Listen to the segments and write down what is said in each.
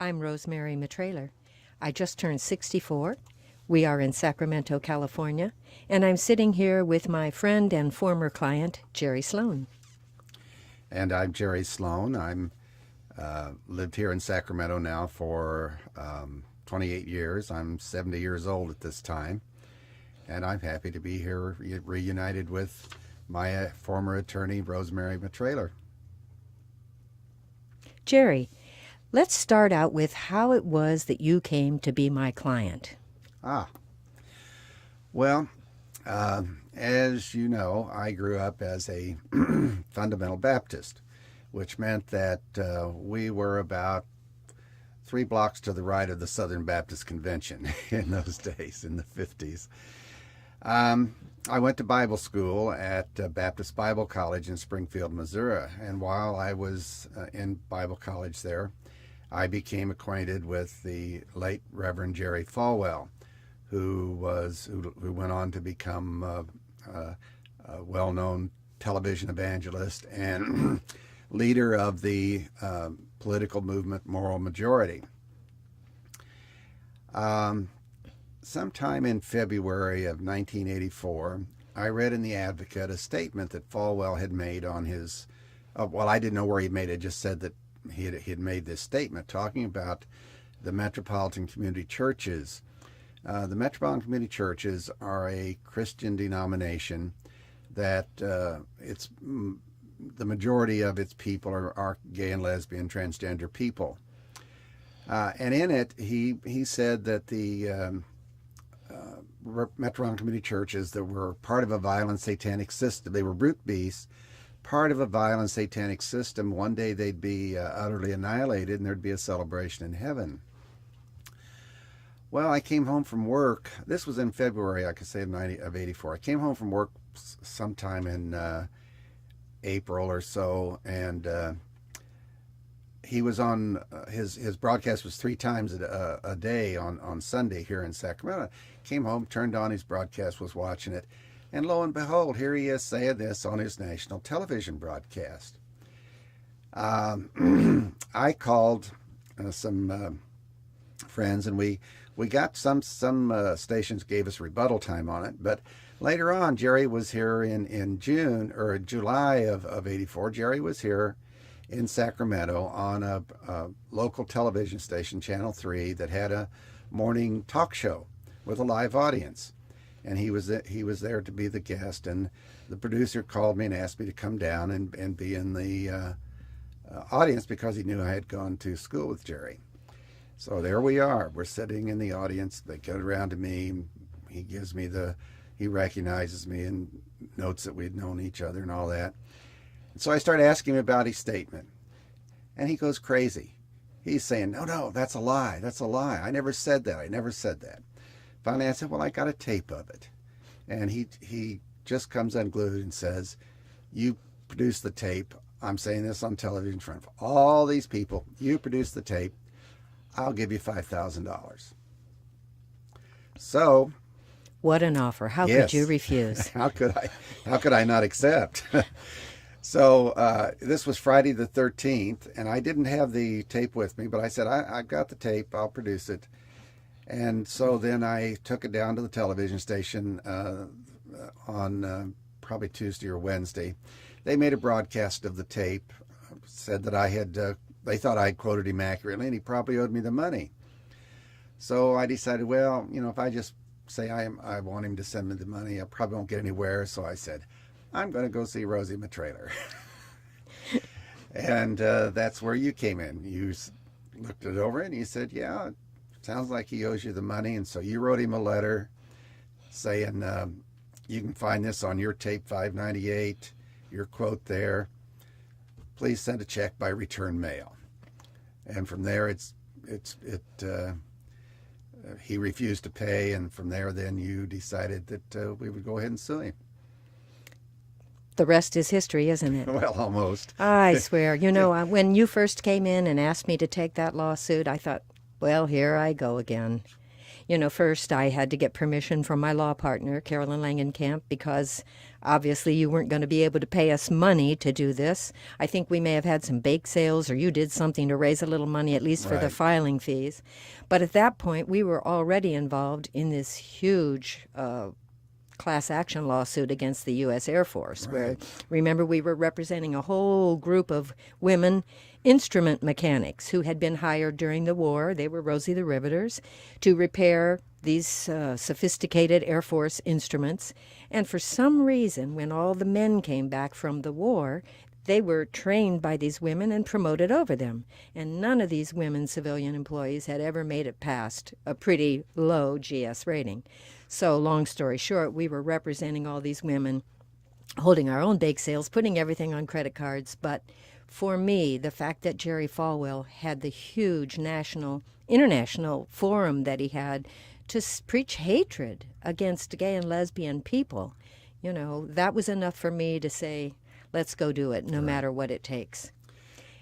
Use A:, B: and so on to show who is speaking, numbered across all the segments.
A: I'm Rosemary Metrailer. I just turned 64. We are in Sacramento, California, and I'm sitting here with my friend and former client, Jerry Sloan.
B: And I'm Jerry Sloan. I'm lived here in Sacramento now for 28 years. I'm 70 years old at this time, and I'm happy to be here reunited with my former attorney, Rosemary Metrailer.
A: Jerry, let's start out with how it was that you came to be my client.
B: Well, as you know, I grew up as a fundamental Baptist, which meant that we were about 3 blocks to the right of the Southern Baptist Convention in those days, in the 50s. I went to Bible school at Baptist Bible College in Springfield, Missouri, and while I was in Bible college there, I became acquainted with the late Reverend Jerry Falwell, who went on to become a well-known television evangelist and leader of the political movement Moral Majority. Sometime in February of 1984, I read in the Advocate a statement that Falwell had made on his, well, I didn't know where he made it, just said that he had made this statement talking about the metropolitan community churches. The metropolitan community churches are a Christian denomination that the majority of its people are gay and lesbian, transgender people. And in it, he said that the metropolitan community churches that were part of a violent satanic system, they were brute beasts, part of a violent satanic system. One day they'd be utterly annihilated and there'd be a celebration in heaven. Well, I came home from work. This was in February, I could say, of 84. I came home from work sometime in April or so, and he was on, his broadcast was 3 times a day on Sunday here in Sacramento. Came home, turned on his broadcast, was watching it, and lo and behold, here he is saying this on his national television broadcast. I called some friends, and we got some stations gave us rebuttal time on it, but later on, Jerry was here in June or July of 84. Jerry was here in Sacramento on a local television station, Channel 3, that had a morning talk show with a live audience. And he was there to be the guest, and the producer called me and asked me to come down and be in the audience because he knew I had gone to school with Jerry. So there we are. We're sitting in the audience. They get around to me. He recognizes me and notes that we'd known each other and all that. And so I started asking him about his statement. And he goes crazy. He's saying, no, that's a lie. That's a lie. I never said that. I never said that. Finally, I said, well, I got a tape of it. And he just comes unglued and says, you produced the tape. I'm saying this on television in front of all these people. You produced the tape. I'll give you $5,000. So,
A: what an offer. How could you refuse?
B: How could I not accept? So this was Friday the 13th, and I didn't have the tape with me, but I said, I've got the tape. I'll produce it. And so then I took it down to the television station on probably Tuesday or Wednesday. They made a broadcast of the tape, said that they thought I'd quoted him accurately, and he probably owed me the money. So I decided, well, if I just say I want him to send me the money, I probably won't get anywhere. So I said, I'm going to go see Rosie Metrailer. And that's where you came in. You looked it over and you said, yeah, it sounds like he owes you the money. And so you wrote him a letter saying, you can find this on your tape 598, your quote there. Please send a check by return mail. And from there, he refused to pay, and from there, then you decided that we would go ahead and sue him.
A: The rest is history, isn't it?
B: Well, almost.
A: I swear. When you first came in and asked me to take that lawsuit, I thought, well, here I go again. First I had to get permission from my law partner, Carolyn Langenkamp, because obviously you weren't going to be able to pay us money to do this. I think we may have had some bake sales, or you did something to raise a little money, at least for the
B: Right.
A: filing fees. But at that point, we were already involved in this huge class action lawsuit against the U.S. Air Force, where, remember, we were representing a whole group of women instrument mechanics who had been hired during the war. They were Rosie the Riveters, to repair these sophisticated Air Force instruments. And for some reason, when all the men came back from the war, they were trained by these women and promoted over them. And none of these women civilian employees had ever made it past a pretty low GS rating. So long story short, we were representing all these women, holding our own bake sales, putting everything on credit cards. But for me, the fact that Jerry Falwell had the huge international forum that he had to preach hatred against gay and lesbian people, that was enough for me to say, let's go do it, no matter what it takes.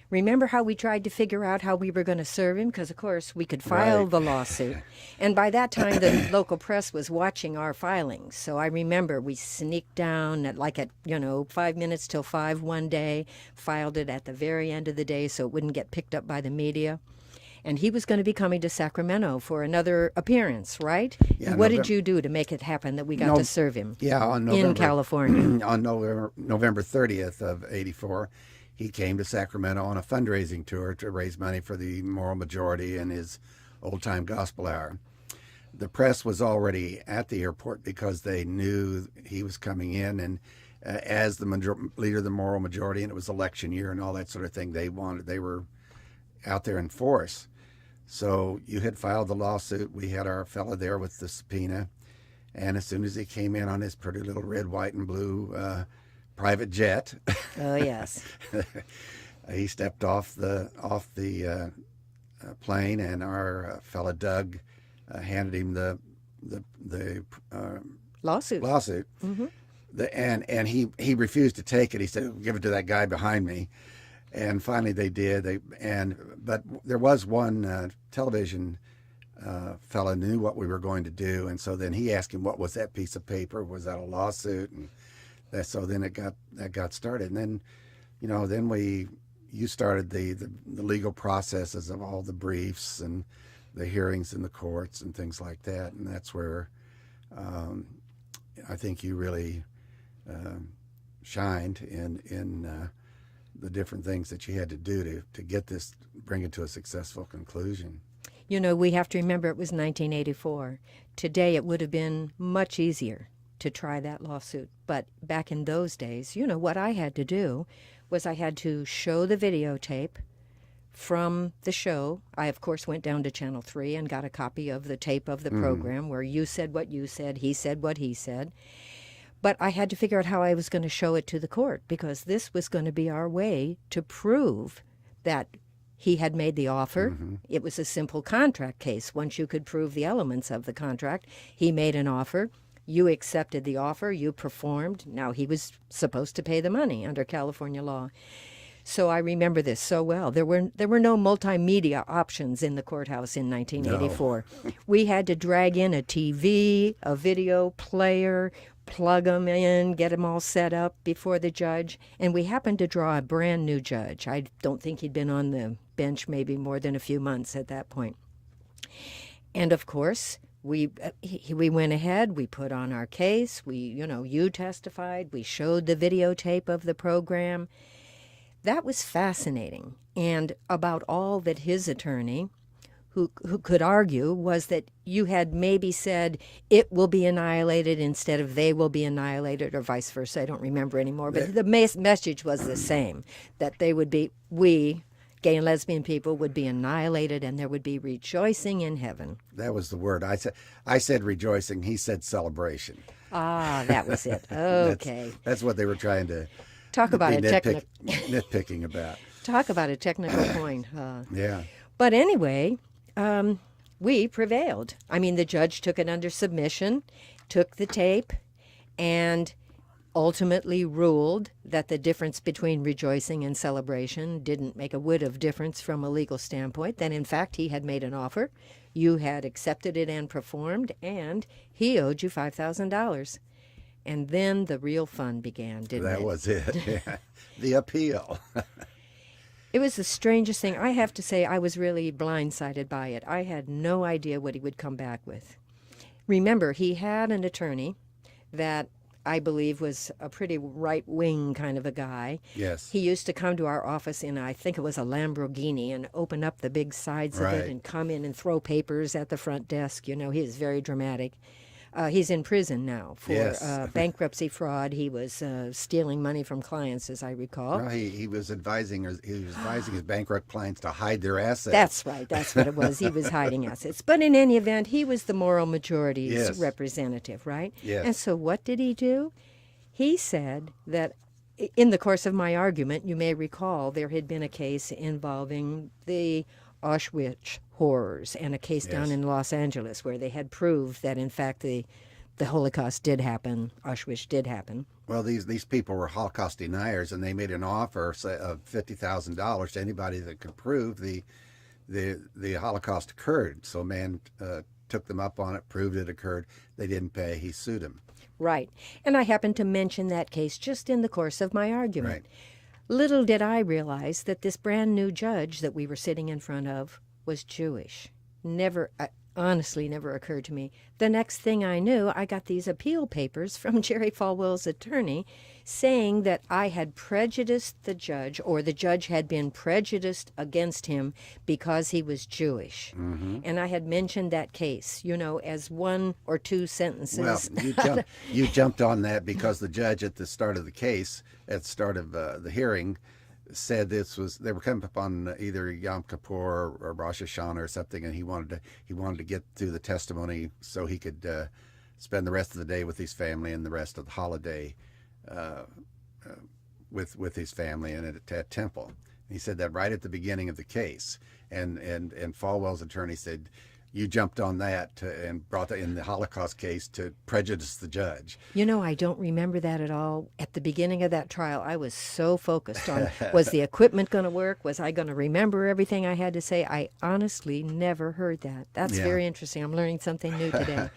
A: Remember how we tried to figure out how we were going to serve him? Because, of course, we could file the lawsuit. And by that time, the local press was watching our filings. So I remember we sneaked down at 5 minutes till 5 one day, filed it at the very end of the day so it wouldn't get picked up by the media. And he was going to be coming to Sacramento for another appearance, right?
B: Yeah,
A: and what did you do to make it happen that we got to serve him in California?
B: On November 30th of 84, he came to Sacramento on a fundraising tour to raise money for the Moral Majority and his old-time gospel hour. The press was already at the airport because they knew he was coming in, and as the leader of the Moral Majority, and it was election year and all that sort of thing, they were out there in force. So you had filed the lawsuit. We had our fella there with the subpoena, and as soon as he came in on his pretty little red, white, and blue private jet,
A: oh yes,
B: he stepped off the plane, and our fella Doug handed him the
A: lawsuit.
B: Mm-hmm. And he refused to take it. He said, "Give it to that guy behind me." And finally they did. But there was one television fella knew what we were going to do, and so then he asked him, what was that piece of paper? Was that a lawsuit? And so then that got started. And then you started the legal processes of all the briefs and the hearings in the courts and things like that. And that's where I think you really shined in the different things that you had to do to get this, bring it to a successful conclusion.
A: We have to remember it was 1984. Today it would have been much easier to try that lawsuit. But back in those days, what I had to do was I had to show the videotape from the show. I, of course, went down to Channel 3 and got a copy of the tape of the program where you said what you said, he said what he said. But I had to figure out how I was going to show it to the court, because this was going to be our way to prove that he had made the offer. Mm-hmm. It was a simple contract case. Once you could prove the elements of the contract, he made an offer. You accepted the offer. You performed. Now he was supposed to pay the money under California law. So I remember this so well. There were no multimedia options in the courthouse in 1984. No. We had to drag in a TV, a video player, plug them in, get them all set up before the judge. And we happened to draw a brand new judge. I don't think he'd been on the bench maybe more than a few months at that point. And of course, we went ahead, we put on our case, you testified, we showed the videotape of the program. That was fascinating. And about all that his attorney, who could argue, was that you had maybe said it will be annihilated instead of they will be annihilated, or vice versa. I don't remember anymore. But the message was the same, that they would be, we, gay and lesbian people, would be annihilated, and there would be rejoicing in heaven.
B: That was the word. I said rejoicing. He said celebration.
A: Ah, that was it. Okay.
B: That's what they were trying to
A: talk about
B: nitpicking about.
A: Talk about a technical point.
B: Yeah.
A: But anyway, we prevailed. I mean, the judge took it under submission, took the tape, and ultimately ruled that the difference between rejoicing and celebration didn't make a whit of difference from a legal standpoint, that in fact he had made an offer. You had accepted it and performed, and he owed you $5,000. And then the real fun began, didn't it?
B: That was it. Yeah. The appeal.
A: It was the strangest thing. I have to say, I was really blindsided by it. I had no idea what he would come back with. Remember, he had an attorney that I believe was a pretty right-wing kind of a guy.
B: Yes.
A: He used to come to our office in, I think it was a Lamborghini, and open up the big sides of it and come in and throw papers at the front desk. You know, he was very dramatic. He's in prison now for bankruptcy fraud. He was stealing money from clients, as I recall.
B: Well, he was advising his bankrupt clients to hide their assets.
A: That's right. That's what it was. He was hiding assets. But in any event, he was the moral majority's representative, right?
B: Yes.
A: And so what did he do? He said that in the course of my argument, you may recall there had been a case involving the Auschwitz horrors and a case down in Los Angeles where they had proved that, in fact, the Holocaust did happen, Auschwitz did happen.
B: Well, these people were Holocaust deniers, and they made an offer of $50,000 to anybody that could prove the Holocaust occurred. So a man took them up on it, proved it occurred. They didn't pay. He sued him.
A: Right. And I happened to mention that case just in the course of my argument.
B: Right.
A: Little did I realize that this brand new judge that we were sitting in front of was Jewish. Honestly never occurred to me. The next thing I knew, I got these appeal papers from Jerry Falwell's attorney saying that I had prejudiced the judge, or the judge had been prejudiced against him because he was Jewish. Mm-hmm. And I had mentioned that case, as one or two sentences.
B: Well, you jumped on that because the judge at the start of the case, at the start of the hearing, said they were coming up on either Yom Kippur or Rosh Hashanah or something, and he wanted to get through the testimony so he could spend the rest of the day with his family and the rest of the holiday with his family and at temple. And he said that right at the beginning of the case, and Falwell's attorney said, you jumped on that and brought in the Holocaust case to prejudice the judge.
A: I don't remember that at all. At the beginning of that trial, I was so focused on, was the equipment going to work? Was I going to remember everything I had to say? I honestly never heard that. That's very interesting. I'm learning something new today.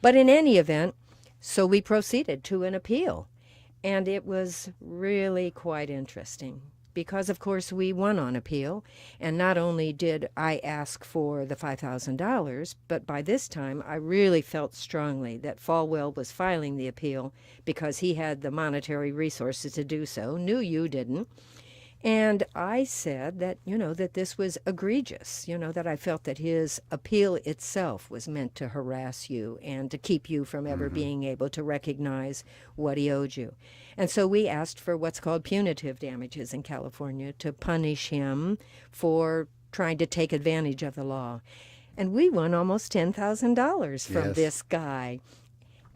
A: But in any event, so we proceeded to an appeal. And it was really quite interesting. Because, of course, we won on appeal, and not only did I ask for the $5,000, but by this time I really felt strongly that Falwell was filing the appeal because he had the monetary resources to do so, knew you didn't. And I said that, that this was egregious, that I felt that his appeal itself was meant to harass you and to keep you from ever being able to recognize what he owed you. And so we asked for what's called punitive damages in California to punish him for trying to take advantage of the law. And we won almost $10,000 from this guy.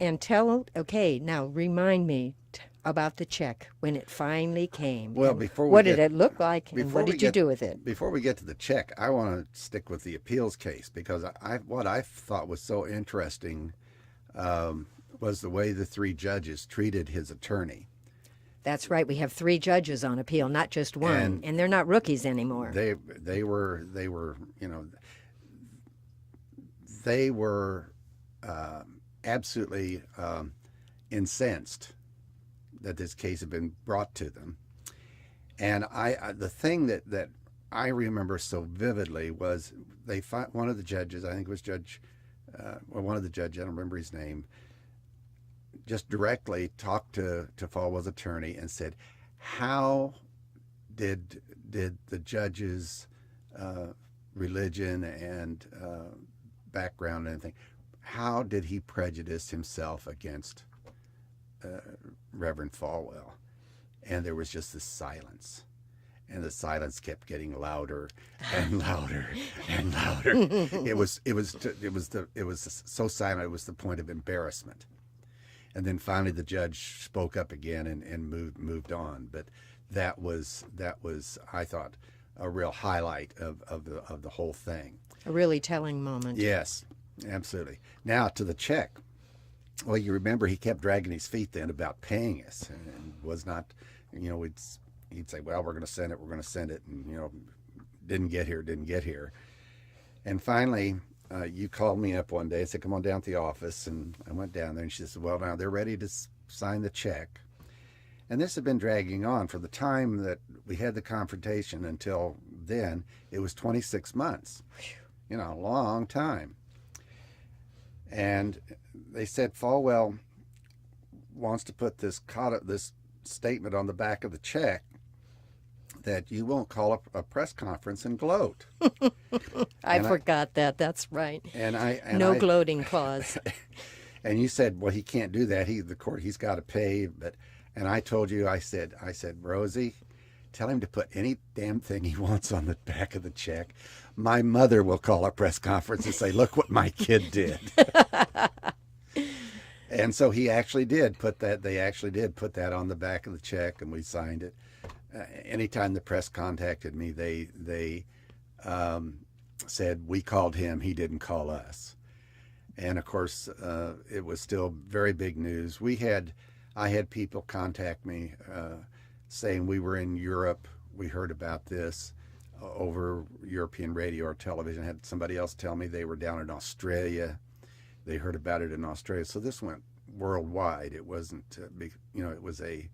A: And now remind me about the check when it finally came.
B: Well,
A: what did it look like, and what did you do with it?
B: Before we get to the check, I want to stick with the appeals case because what I thought was so interesting was the way the three judges treated his attorney.
A: That's right. We have three judges on appeal, not just one, and they're not rookies anymore.
B: They were absolutely incensed that this case had been brought to them. And the thing that I remember so vividly was one of the judges, I think it was one of the judges, I don't remember his name, just directly talked to Falwell's attorney and said, how did the judge's religion and background and everything, how did he prejudice himself against Reverend Falwell? And there was just this silence, and the silence kept getting louder and louder and louder. It was so silent it was the point of embarrassment. And then finally the judge spoke up again and moved on. But that was I thought a real highlight of the whole thing.
A: A really telling moment.
B: Yes, absolutely. Now to the check. Well, you remember he kept dragging his feet then about paying us, and was not, he'd say, well, we're going to send it, and didn't get here. And finally, you called me up one day and said, come on down to the office. And I went down there and she said, well, now they're ready to sign the check. And this had been dragging on from the time that we had the confrontation until then. It was 26 months, a long time. And they said Falwell wants to put this statement on the back of the check that you won't call a press conference and gloat.
A: I forgot that. That's right.
B: No
A: gloating clause.
B: And you said, well, he can't do that. He's got to pay. And I told you, I said, Rosie, tell him to put any damn thing he wants on the back of the check. My mother will call a press conference and say, look what my kid did. And so he actually did put that. They actually did put that on the back of the check, and we signed it. Anytime the press contacted me, they said we called him. He didn't call us. And of course, it was still very big news. I had people contact me saying we were in Europe. We heard about this over European radio or television. I had somebody else tell me they were down in Australia. They heard about it in Australia. So this went worldwide. It wasn't, it was a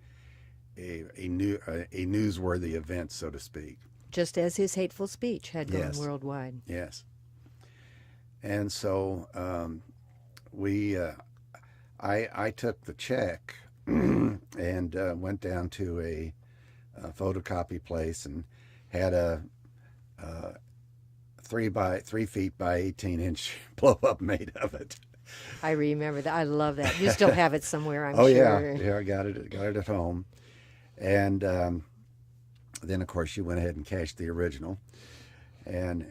B: newsworthy event, so to speak.
A: Just as his hateful speech had gone worldwide.
B: Yes. And so I took the check and went down to a photocopy place and had a 3 feet by 18-inch blow up made of it.
A: I remember that. I love that. You still have it somewhere, I'm
B: sure.
A: Yeah,
B: I got it at home. And then of course you went ahead and cashed the original. And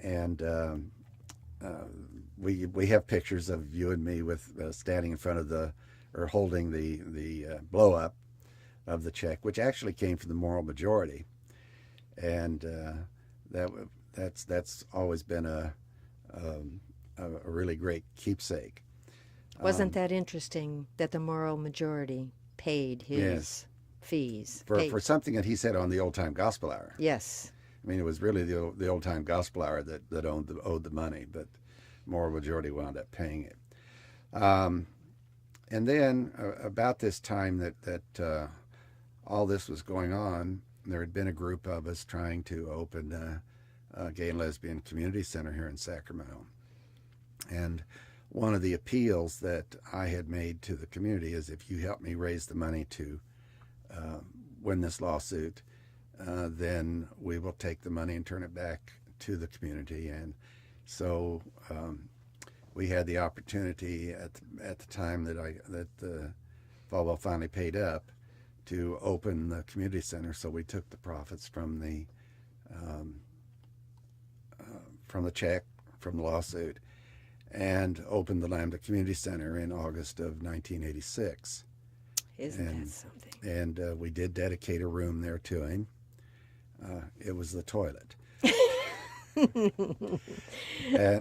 B: we have pictures of you and me with standing in front of holding the blow up of the check, which actually came from the moral majority. And that's always been a really great keepsake.
A: Wasn't that interesting that the moral majority paid his fees?
B: For something that he said on the Old Time Gospel Hour.
A: Yes.
B: I mean, it was really the Old Time Gospel Hour that owed the money, but moral majority wound up paying it. And then about this time that all this was going on, there had been a group of us trying to open a gay and lesbian community center here in Sacramento. And one of the appeals that I had made to the community is, if you help me raise the money to win this lawsuit, then we will take the money and turn it back to the community. And so we had the opportunity at the time that Falwell finally paid up to open the community center. So we took the profits from the check from the lawsuit and opened the Lambda Community Center in August of 1986.
A: Isn't that something?
B: And we did dedicate a room there to him. It was the toilet.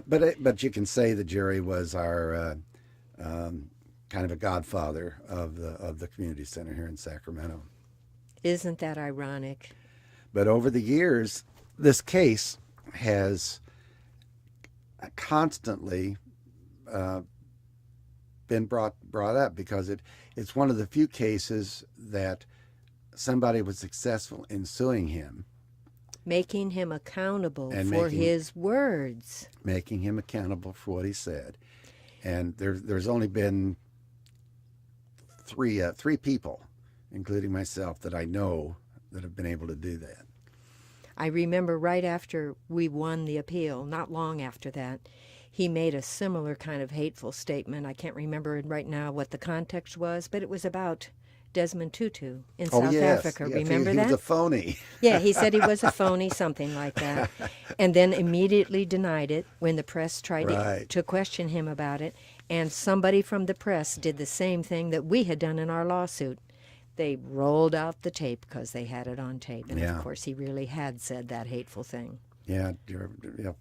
B: But you can say that Jerry was our kind of a godfather of the community center here in Sacramento.
A: Isn't that ironic?
B: But over the years, this case has constantly been brought up because it's one of the few cases that somebody was successful in suing him.
A: Making him accountable for his words.
B: Making him accountable for what he said. And there's only been three people, including myself, that I know that have been able to do that.
A: I remember right after we won the appeal, not long after that, he made a similar kind of hateful statement. I can't remember right now what the context was, but it was about Desmond Tutu in South Africa.
B: Yes,
A: remember that?
B: He was a phony.
A: Yeah, he said he was a phony, something like that. And then immediately denied it when the press tried to question him about it. And somebody from the press did the same thing that we had done in our lawsuit. They rolled out the tape because they had it on tape. And of course, he really had said that hateful thing.
B: Yeah.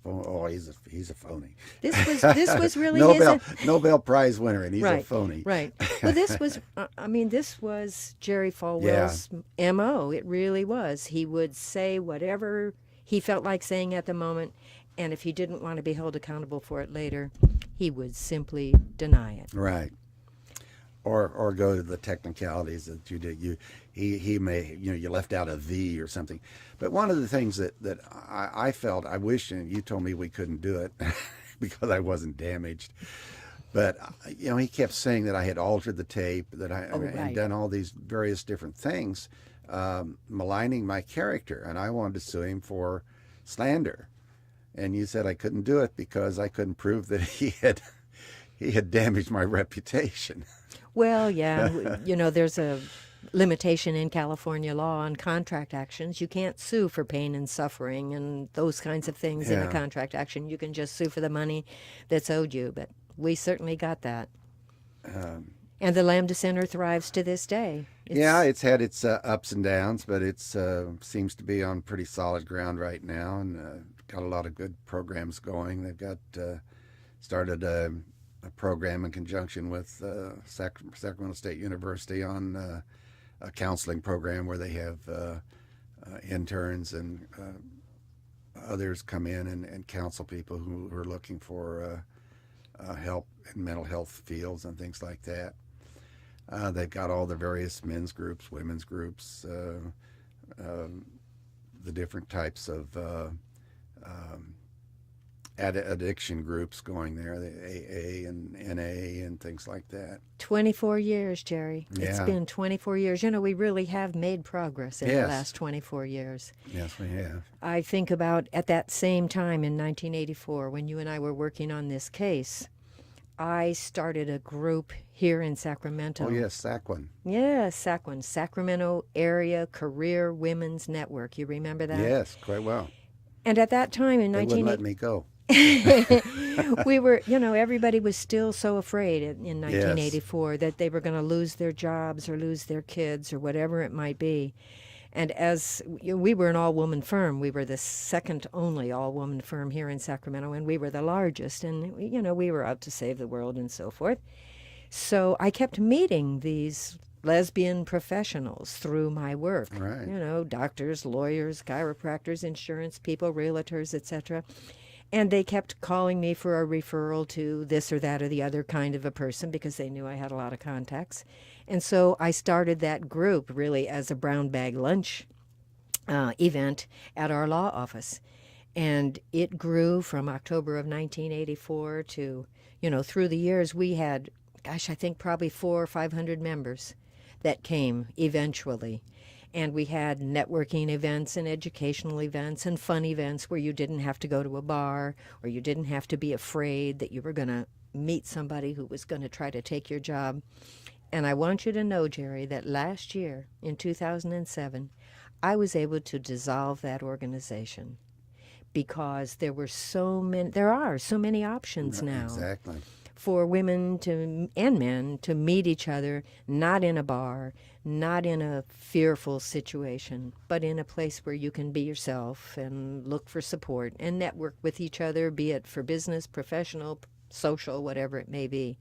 B: Oh, he's a phony.
A: This was really
B: Nobel Prize winner, and he's a phony.
A: Right. Well, this was Jerry Falwell's MO. It really was. He would say whatever he felt like saying at the moment, And if he didn't want to be held accountable for it later, he would simply deny it.
B: Right. Or go to the technicalities that you did. He may, you left out a V or something. But one of the things that I felt, I wish, and you told me we couldn't do it because I wasn't damaged. But he kept saying that I had altered the tape, that I had done all these various different things, maligning my character, and I wanted to sue him for slander. And you said I couldn't do it because I couldn't prove that he had damaged my reputation.
A: Well, yeah, there's a limitation in California law on contract actions. You can't sue for pain and suffering and those kinds of things in a contract action. You can just sue for the money that's owed you, but we certainly got that. And the Lambda Center thrives to this day.
B: It's had its ups and downs, but it seems to be on pretty solid ground right now, and got a lot of good programs going. They've got started a program in conjunction with Sacramento State University on a counseling program where they have interns and others come in and counsel people who are looking for help in mental health fields and things like that. They've got all the various men's groups, women's groups, the different types of addiction groups going there, the AA and NA and things like that.
A: 24 years, Jerry.
B: Yeah.
A: It's been 24 years. We really have made progress in the last 24 years.
B: Yes, we have.
A: I think about at that same time in 1984, when you and I were working on this case, I started a group here in Sacramento.
B: Oh, yes, SACWIN.
A: Yes, SACWIN, Sacramento Area Career Women's Network. You remember that?
B: Yes, quite well.
A: And at that time in
B: They wouldn't let me go.
A: We were, everybody was still so afraid in 1984 that they were going to lose their jobs or lose their kids or whatever it might be. And as we were an all-woman firm, we were the second only all-woman firm here in Sacramento, and we were the largest. And, we were out to save the world and so forth. So I kept meeting these lesbian professionals through my work.
B: Right.
A: Doctors, lawyers, chiropractors, insurance people, realtors, etc. And they kept calling me for a referral to this or that or the other kind of a person because they knew I had a lot of contacts. And so I started that group really as a brown bag lunch event at our law office. And it grew from October of 1984 to, through the years we had, I think probably 400 or 500 members that came eventually. And we had networking events and educational events and fun events where you didn't have to go to a bar or you didn't have to be afraid that you were going to meet somebody who was going to try to take your job. And I want you to know, Jerry, that last year, in 2007, I was able to dissolve that organization because there are so many options now.
B: Exactly.
A: For women and men to meet each other, not in a bar, not in a fearful situation, but in a place where you can be yourself and look for support and network with each other, be it for business, professional, social, whatever it may be.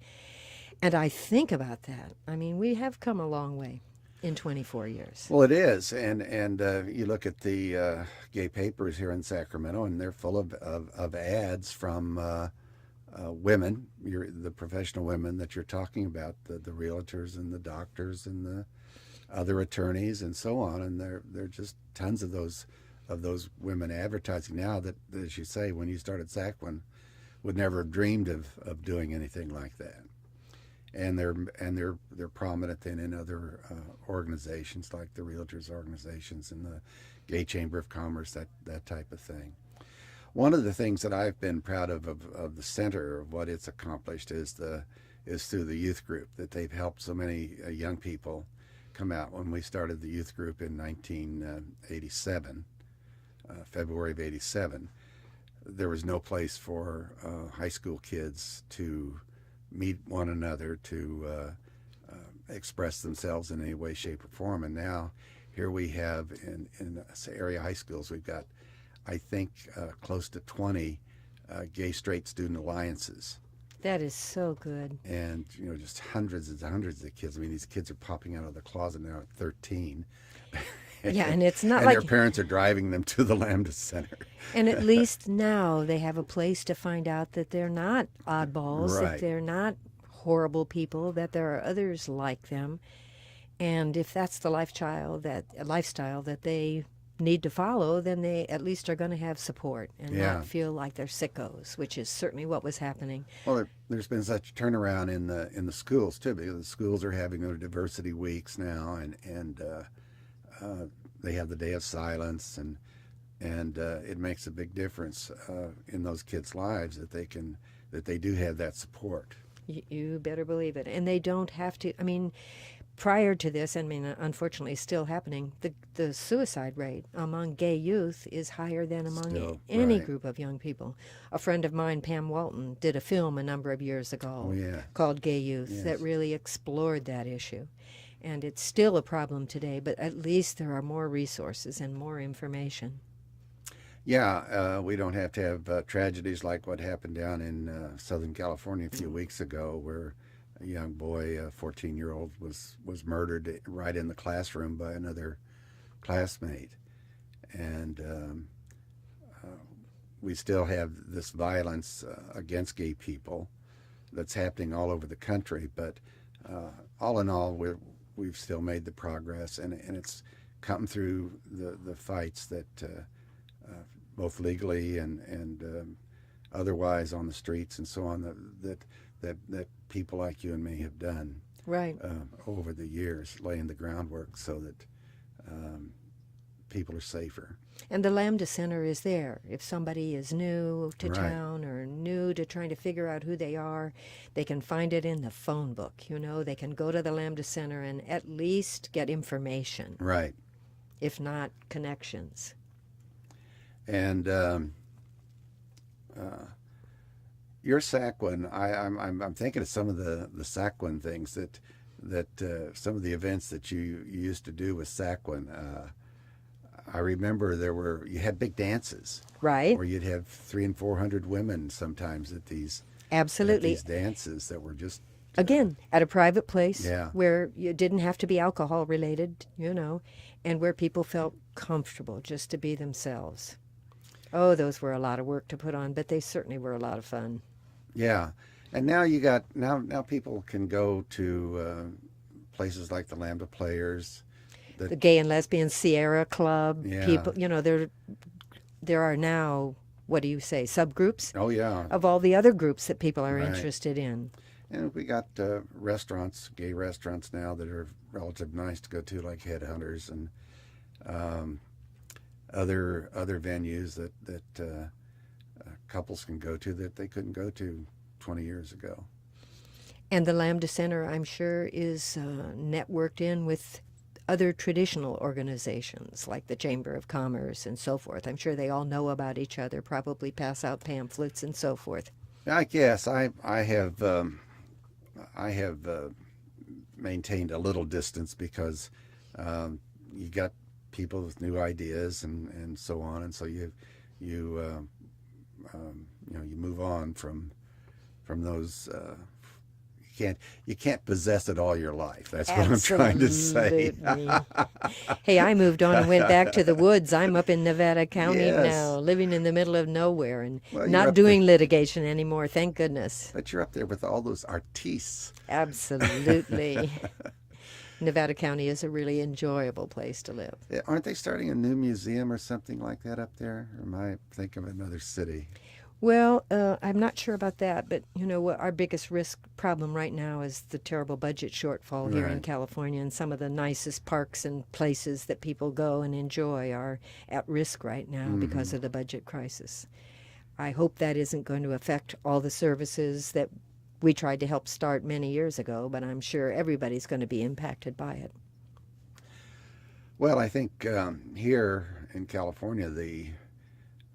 A: And I think about that. We have come a long way in 24 years.
B: Well, it is. And you look at the gay papers here in Sacramento, and they're full of ads from women, the professional women that you're talking about, the realtors and the doctors and the other attorneys and so on, and there are just tons of those women advertising now that, as you say, when you started SACWIN, would never have dreamed of doing anything like that. And they're prominent then in other organizations like the realtors organizations and the Gay Chamber of Commerce, that type of thing. One of the things that I've been proud of the center, of what it's accomplished, is through the youth group, that they've helped so many young people come out. When we started the youth group in 1987, February of 87, there was no place for high school kids to meet one another, to express themselves in any way, shape, or form. And now here we have in area high schools, we've got, I think, close to 20 gay straight student alliances.
A: That is so good.
B: And, just hundreds and hundreds of kids. These kids are popping out of the closet now at 13.
A: Yeah, and it's not
B: and
A: like...
B: their parents are driving them to the Lambda Center.
A: And at least now they have a place to find out that they're not oddballs, that
B: Right.
A: they're not horrible people, that there are others like them. And if that's the lifestyle that they need to follow, then they at least are going to have support and
B: Yeah.
A: not feel like they're sickos, which is certainly what was happening.
B: Well, there's been such a turnaround in the schools too, because the schools are having their diversity weeks now, and they have the day of silence, and it makes a big difference in those kids' lives that they do have that support.
A: You better believe it. And they don't have to, I mean, prior to this, I mean, unfortunately still happening, the suicide rate among gay youth is higher than among
B: Still,
A: any
B: right.
A: group of young people. A friend of mine, Pam Walton, did a film a number of years ago
B: Oh, yeah.
A: called Gay Youth
B: Yes.
A: that really explored that issue. And it's still a problem today, but at least there are more resources and more information.
B: Yeah, we don't have to have tragedies like what happened down in Southern California a few weeks ago, where a young boy, a 14-year-old, was murdered right in the classroom by another classmate. And we still have this violence against gay people that's happening all over the country. But all in all, we've still made the progress, and it's come through the fights that both legally and otherwise on the streets and so on that people like you and me have done
A: Right.
B: over the years, laying the groundwork so that people are safer.
A: And the Lambda Center is there. If somebody is new to
B: Right.
A: town or new to trying to figure out who they are, they can find it in the phone book. You know, they can go to the Lambda Center and at least get information,
B: Right.
A: if not connections.
B: And your Sacquin, I'm thinking of some of the Sacquin things that some of the events that you used to do with Sacquin. I remember you had big dances,
A: Right?
B: where you'd have 300 and 400 women sometimes at these
A: Absolutely.
B: dances that were just
A: Again, at a private place
B: Yeah.
A: where it didn't have to be alcohol related, you know, and where people felt comfortable just to be themselves. Oh, those were a lot of work to put on, but they certainly were a lot of fun.
B: Yeah, and now you got now people can go to places like the Lambda Players.
A: The Gay and Lesbian Sierra Club,
B: Yeah.
A: people, you know, there are now, what do you say, subgroups
B: Oh yeah,
A: of all the other groups that people are
B: Right.
A: interested in.
B: and we got restaurants, gay restaurants now that are relatively nice to go to, like Headhunters and other venues that couples can go to that they couldn't go to 20 years ago.
A: And the Lambda Center, I'm sure, is networked in with other traditional organizations like the Chamber of Commerce and so forth. I'm sure they all know about each other, probably pass out pamphlets and so forth.
B: I guess I have maintained a little distance because you got people with new ideas and so on, and so you move on from those. You can't possess it all your life. That's what I'm trying to say.
A: Absolutely. Hey, I moved on and went back to the woods. I'm up in Nevada County
B: Yes.
A: now, living in the middle of nowhere and
B: Well, you're
A: not
B: up
A: doing litigation anymore, thank goodness.
B: But you're up there with all those artistes.
A: Absolutely. Nevada County is a really enjoyable place to live.
B: Aren't they starting a new museum or something like that up there? Or am I thinking of another city?
A: Well, I'm not sure about that, but you know what? Our biggest risk problem right now is the terrible budget shortfall here in
B: Right.
A: California, and some of the nicest parks and places that people go and enjoy are at risk right now because of the budget crisis. I hope that isn't going to affect all the services that we tried to help start many years ago, but I'm sure everybody's going to be impacted by it.
B: Well, I think here in California,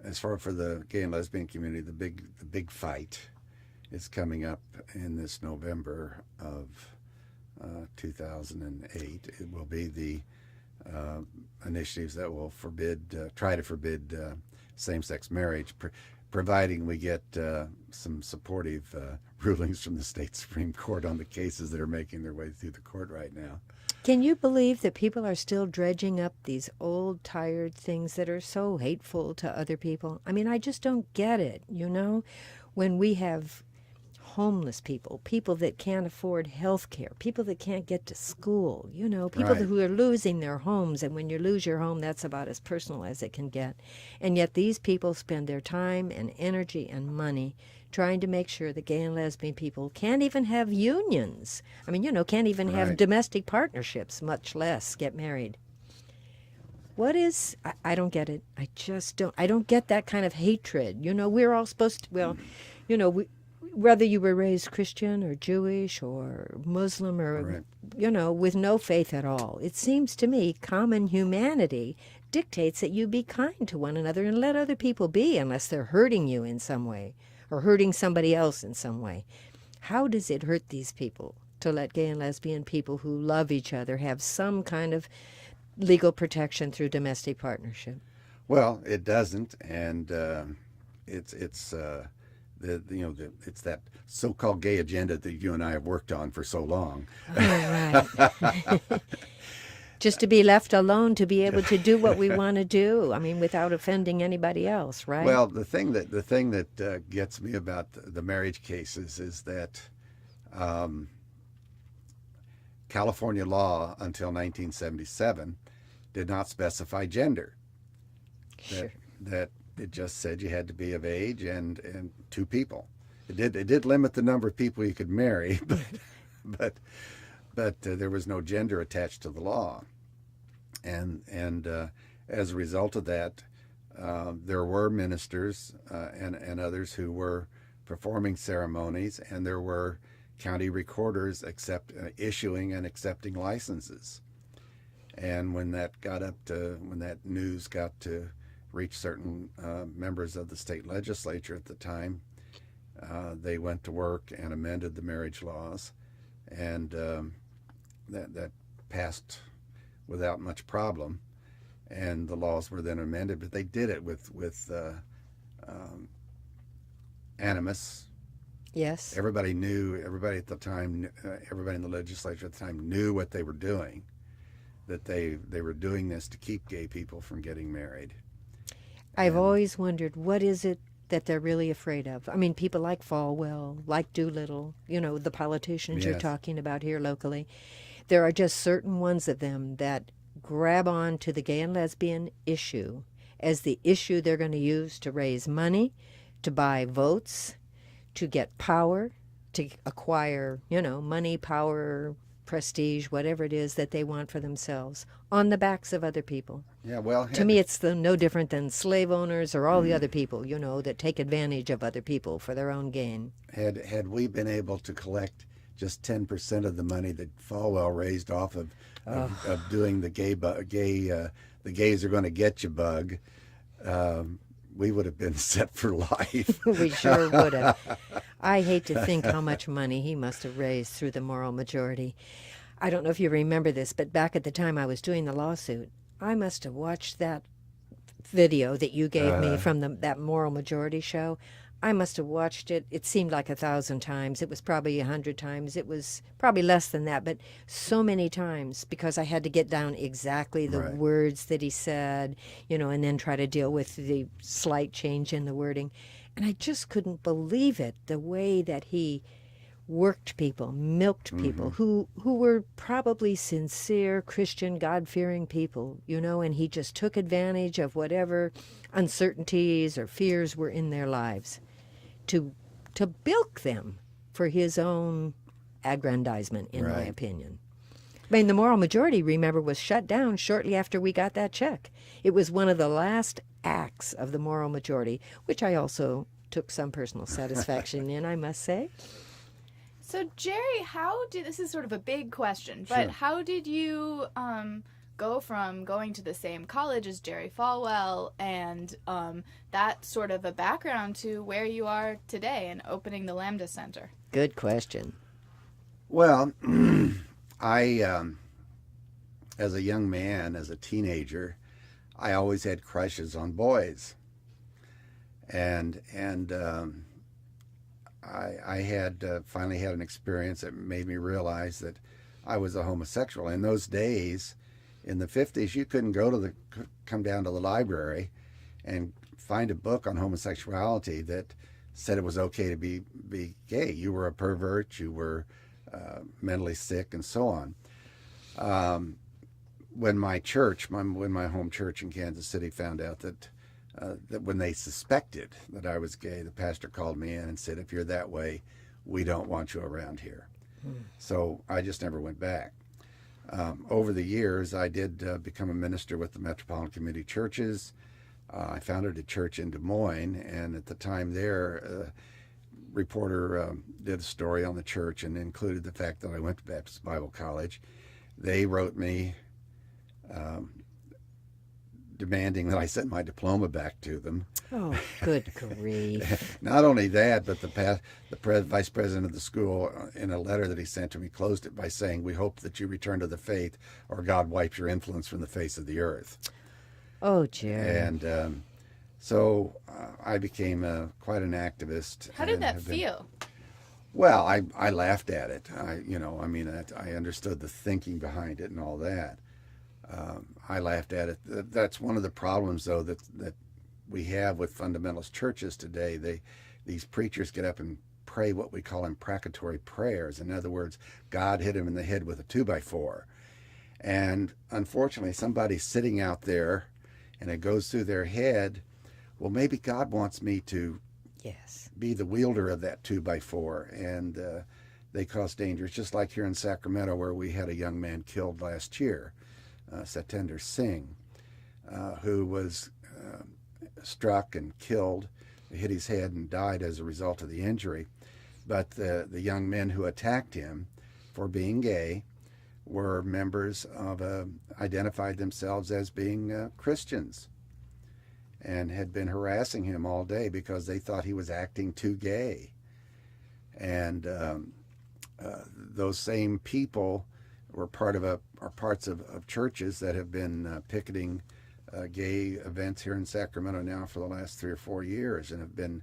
B: as far for the gay and lesbian community, the big fight is coming up in this November of 2008. It will be the initiatives that will try to forbid same-sex marriage, providing we get some supportive rulings from the state Supreme Court on the cases that are making their way through the court right now.
A: Can you believe that people are still dredging up these old, tired things that are so hateful to other people? I mean, I just don't get it, you know? When we have homeless people, people that can't afford health care, people that can't get to school, you know, people
B: Right.
A: who are losing their homes. And when you lose your home, that's about as personal as it can get. And yet these people spend their time and energy and money trying to make sure that gay and lesbian people can't even have unions. I mean, you know, can't even have
B: Right.
A: domestic partnerships, much less get married. What is, I don't get it. I just don't. I don't get that kind of hatred. You know, we're all supposed to, well, you know, whether you were raised Christian or Jewish or Muslim or,
B: Right.
A: you know, with no faith at all, it seems to me common humanity dictates that you be kind to one another and let other people be unless they're hurting you in some way or hurting somebody else in some way. How does it hurt these people to let gay and lesbian people who love each other have some kind of legal protection through domestic partnership?
B: Well, it doesn't, and it's it's that so-called gay agenda that you and I have worked on for so long.
A: Oh, right. Just to be left alone to be able to do what we want to do. I mean, without offending anybody else, right?
B: Well, the thing that gets me about the marriage cases is that California law until 1977 did not specify gender.
A: Sure.
B: That it just said you had to be of age and two people. It did limit the number of people you could marry, but there was no gender attached to the law, and as a result of that, there were ministers and others who were performing ceremonies, and there were county recorders issuing and accepting licenses. And when that news got to reach certain members of the state legislature at the time, they went to work and amended the marriage laws, and that passed without much problem. And the laws were then amended, but they did it with animus.
A: Yes.
B: Everybody at the time, everybody in the legislature at the time knew what they were doing, that they were doing this to keep gay people from getting married.
A: I've always wondered, what is it that they're really afraid of? I mean, people like Falwell, like Doolittle, you know, the politicians you're
B: Yes.
A: talking about here locally. There are just certain ones of them that grab on to the gay and lesbian issue as the issue they're going to use to raise money, to buy votes, to get power, to acquire, you know, money, power, prestige, whatever it is that they want for themselves, on the backs of other people.
B: Yeah, well,
A: To me, it's no different than slave owners or all the other people, you know, that take advantage of other people for their own gain.
B: had we been able to collect just 10% of the money that Falwell raised off of doing the the gays are going to get you bug, we would have been set for life.
A: We sure would have. I hate to think how much money he must have raised through the moral majority. I don't know if you remember this, but back at the time I was doing the lawsuit, I must have watched that video that you gave me from that moral majority show. I must have watched it. It seemed like 1,000 times. It was probably 100 times. It was probably less than that, but so many times, because I had to get down exactly the
B: Right.
A: words that he said, you know, and then try to deal with the slight change in the wording. And I just couldn't believe it, the way that he worked people, milked people who were probably sincere Christian, God-fearing people, you know, and he just took advantage of whatever uncertainties or fears were in their lives to bilk them for his own aggrandizement, in my
B: Right.
A: opinion. I mean, the moral majority, remember, was shut down shortly after we got that check. It was one of the last acts of the moral majority, which I also took some personal satisfaction in, I must say.
C: So, Jerry, this is sort of a big question, but
B: Sure.
C: how did you go from going to the same college as Jerry Falwell and that sort of a background to where you are today and opening the Lambda Center?
A: Good question.
B: Well, I, as a young man, as a teenager, I always had crushes on boys, and I had finally had an experience that made me realize that I was a homosexual. In those days, in the 50s, you couldn't come down to the library and find a book on homosexuality that said it was okay to be gay. You were a pervert, you were mentally sick, and so on. When my home church in Kansas City found out that when they suspected that I was gay, the pastor called me in and said, "If you're that way, we don't want you around here." So I just never went back. Over the years, I did become a minister with the Metropolitan Community Churches. I founded a church in Des Moines, and at the time there, a reporter did a story on the church and included the fact that I went to Baptist Bible College. They wrote me demanding that I send my diploma back to them.
A: Oh, good grief.
B: Not only that, but the vice president of the school, in a letter that he sent to me, closed it by saying, "We hope that you return to the faith or God wipes your influence from the face of the earth."
A: Oh, Jerry.
B: And so I became quite an activist.
C: How did that feel?
B: Well, I laughed at it. I understood the thinking behind it and all that. I laughed at it. That's one of the problems, though, that we have with fundamentalist churches today. These preachers get up and pray what we call imprecatory prayers. In other words, God hit him in the head with a 2x4. And unfortunately, somebody's sitting out there, and it goes through their head, well, maybe God wants me to be the wielder of that 2x4, and they cause danger. It's just like here in Sacramento, where we had a young man killed last year, Satinder Singh, who was struck and killed, hit his head and died as a result of the injury. But the young men who attacked him for being gay were members of identified themselves as being Christians, and had been harassing him all day because they thought he was acting too gay. And those same people were parts of churches that have been picketing gay events here in Sacramento now for the last 3 or 4 years, and have been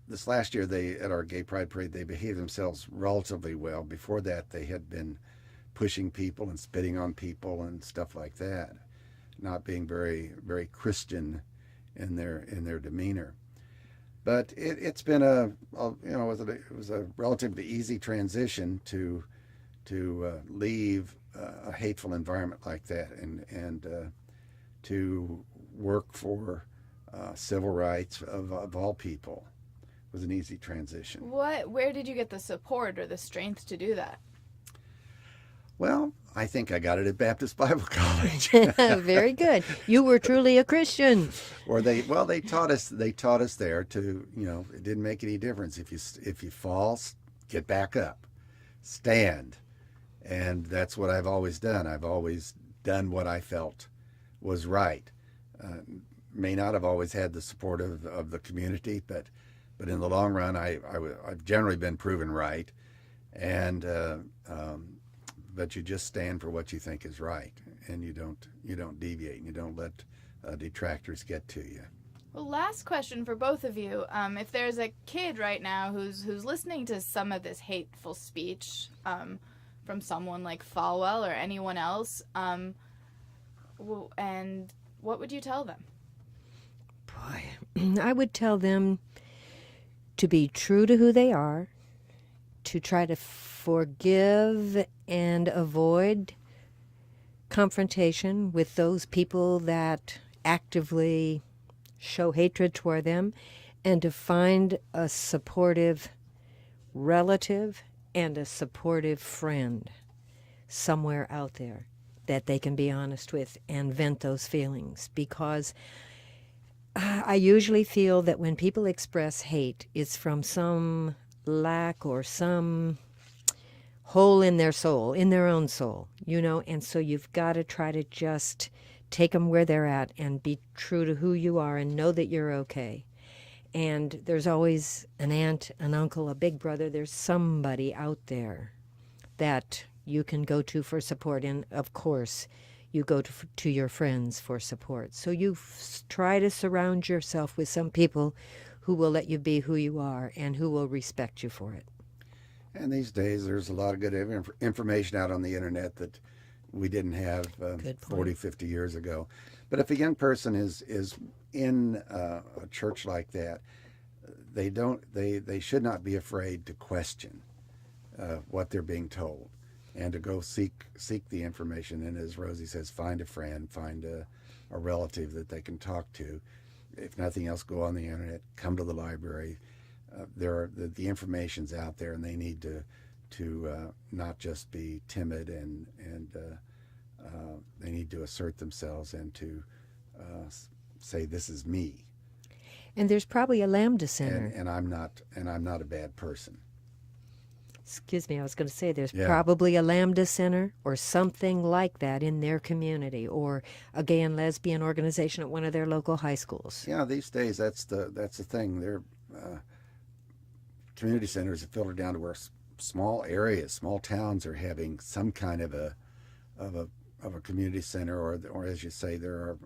B: this last year, at our Gay Pride Parade, they behaved themselves relatively well. Before that, they had been pushing people and spitting on people and stuff like that, not being very, very Christian in their demeanor. But it's been it was a relatively easy transition to leave a hateful environment like that and to work for civil rights of all people. It was an easy transition.
C: Where did you get the support or the strength to do that?
B: Well, I think I got it at Baptist Bible College.
A: Very good. You were truly a Christian.
B: Or they taught us there to, it didn't make any difference if you fall, get back up, stand. And that's what I've always done. I've always done what I felt was right. May not have always had the support of the community, but in the long run, I've generally been proven right. And but you just stand for what you think is right, and you don't deviate, and you don't let detractors get to you.
C: Well, last question for both of you: if there's a kid right now who's listening to some of this hateful speech from someone like Falwell or anyone else, and what would you tell them?
A: Boy, I would tell them to be true to who they are, to try to forgive and avoid confrontation with those people that actively show hatred toward them, and to find a supportive relative and a supportive friend somewhere out there that they can be honest with and vent those feelings. Because I usually feel that when people express hate, it's from some lack or some hole in their soul, in their own soul, and so you've got to try to just take them where they're at and be true to who you are and know that you're okay. And there's always an aunt, an uncle, a big brother. There's somebody out there that you can go to for support. And, of course, you go to your friends for support. So you try to surround yourself with some people who will let you be who you are and who will respect you for it.
B: And these days, there's a lot of good information out on the internet that we didn't have 40, 50 years ago. But if a young person is in a church like that, they should not be afraid to question what they're being told, and to go seek the information. And as Rosie says, find a friend, find a relative that they can talk to. If nothing else, go on the internet, come to the library. The information's out there, and they need to not just be timid, and they need to assert themselves and to say, "This is me."
A: And there's probably a Lambda Center.
B: And I'm not a bad person.
A: Excuse me, I was going to say there's probably a Lambda Center or something like that in their community, or a gay and lesbian organization at one of their local high schools.
B: Yeah, these days that's the thing. They're community centers have filtered down to where small areas, small towns are having some kind of a community center, or as you say, there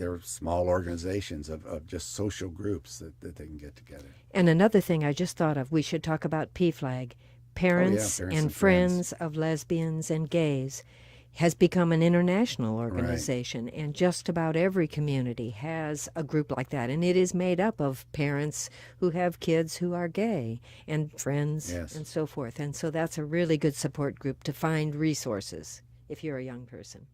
B: are small organizations of just social groups that they can get together.
A: And another thing I just thought of, we should talk about PFLAG. Parents and Friends of Lesbians and Gays has become an international organization, right. And just about every community has a group like that. And it is made up of parents who have kids who are gay, and friends, and so forth. And so that's a really good support group to find resources if you're a young person.